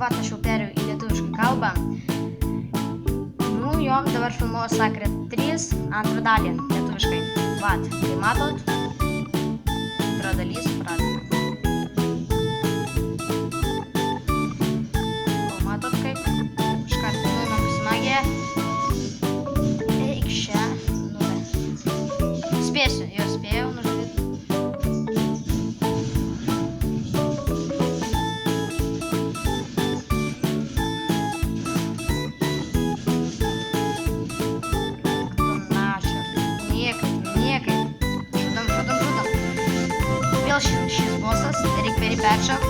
pat aš jau perėjau į lietuvišką kalbą. Nu, jo, dabar filmuoju Sacred 3 antrą dalį lietuviškai. Vat, tai matot? Antra dalys, pradedam. O matot kaip? Iškart nuimam smagią. Eik čia. Spėsiu, jo spėjau, nužudyti. Šis bosas, reikia per jį peršok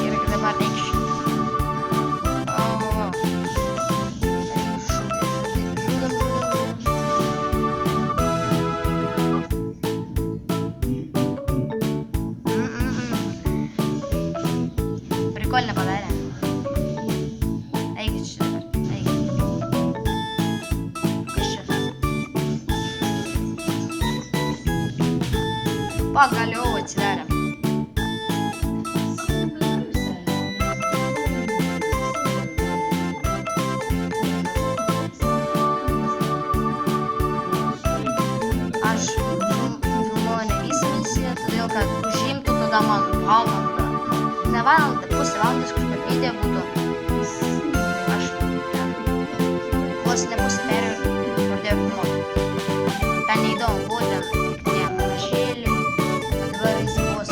ir dabar reikia Прикольно padarė. Eikit čia dabar, eikit. Kas čia? Pagaliau atsidarė. Aš filmuoju ne visą misiją, todėl kad užimtų tada man valandą. Ne valandą, pusę valandos kažkokia video būtų. Aš vos ne pusę perėjau ir pradėjau filmuoti. Ten neįdomu buvo, ten ne panašėlį. Dabar jis vos.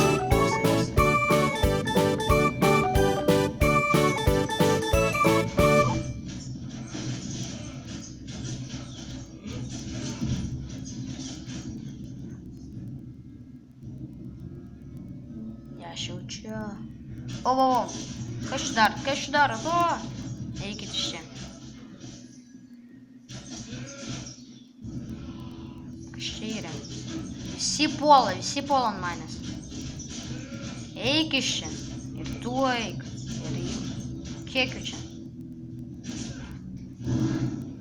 Aš jau čia. O, kas čia dar, o, eikit iš čia. Kas čia yra? Visi puola ant manęs. Eik iš čia. Ir tu eik. Ir kiek jų čia?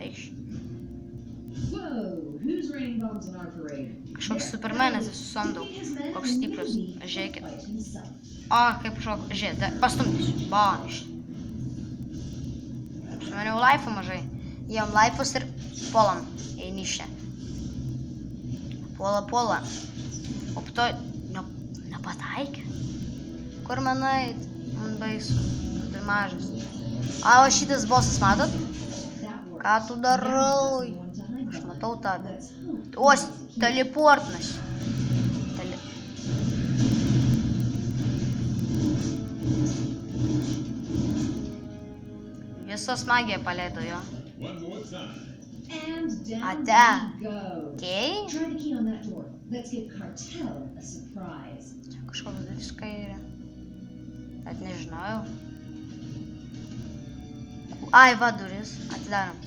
Eik čia. Kažkoks supermenas esu samdau. Koks stiprus. Žiūrėkit. O, kaip šok. Žiūrėk, pastumdysiu. Bam iš. Su maniau laifų mažai. Jom laifus ir puolam. Eini iš čia. Puola. O po to nepataikė. Kur man eit? Man baisu. Tai mažas. O šitas bosas matot? Ką tu darai? Aš matau tave. O, teleportnas. Visą smagiją paleido jo. Ate. Kei? Čia kažkoks visiškai yra. Net nežinojau. Ai, va duris. Atidarom.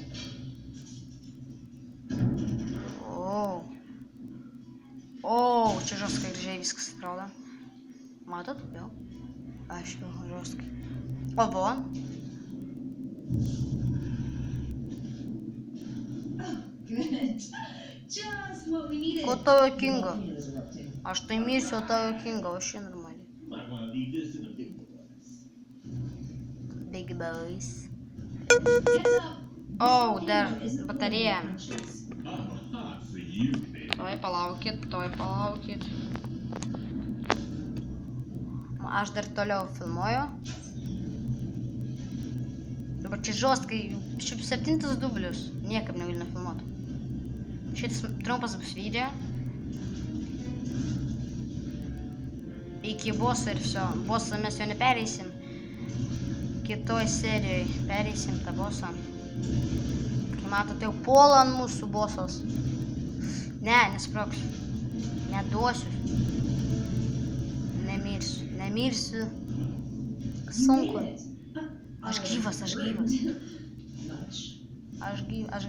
O, čia žostkai gražiai viskas atrodo. Matot? Jo. Aš jau žostkai. O, buvo. Ko tau juokinga? Aš tai mirsiu, o tau juokinga, o šiandien normaliai. Big boys. O, dar batarėja. Tuoj palaukit. Aš dar toliau filmuoju. Dabar čia žostkai, šiaip 7 dublius. Niekaip negaliu nufilmuoti. Šitas trumpas bus video. Iki boso ir viso. Bosą mes jo nepereisim. Kitoj serijoj pereisim tą bosą. Kai matote, jau puola ant mūsų bosas. Ne, nesproksiu. Neduosiu. Nemirsiu. Sunku. Aš gyvas. Aš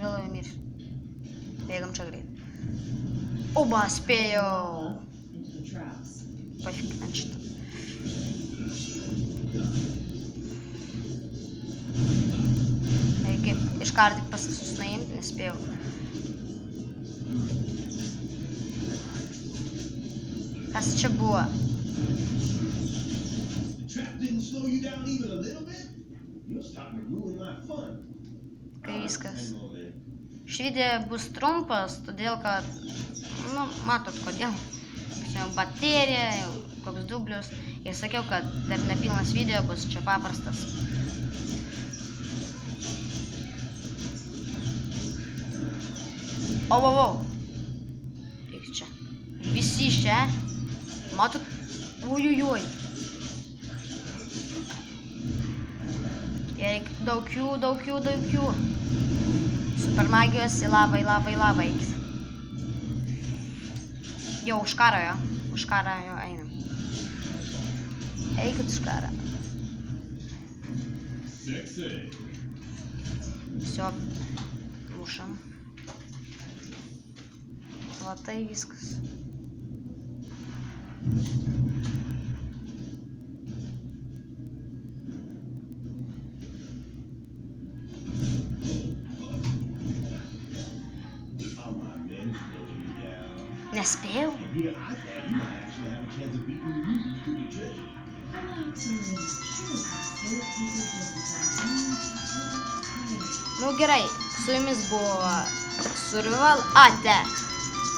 galvoju mirsiu. Bėgam čia greit. Oba, spėjau. Pafik ant šitą. Reikia iškart tik pasisus nuimti, nespėjau. Kas čia buvo? Kai viskas. Šį video bus trumpas, todėl kad, nu, matot kodėl. Baterija, koks dublius. Ir sakiau, kad dar nepilnas video bus, čia paprastas. O. Eik čia. Visi čia. Matot? Ujujui. Eik, daug jų. Super magijos į lavą eikis. Jau, už karą jo einam. Eikit už karą. Всё, mušam. Va tai viskas. Nespėjau. Nu gerai, su jumis buvo Survival Ate.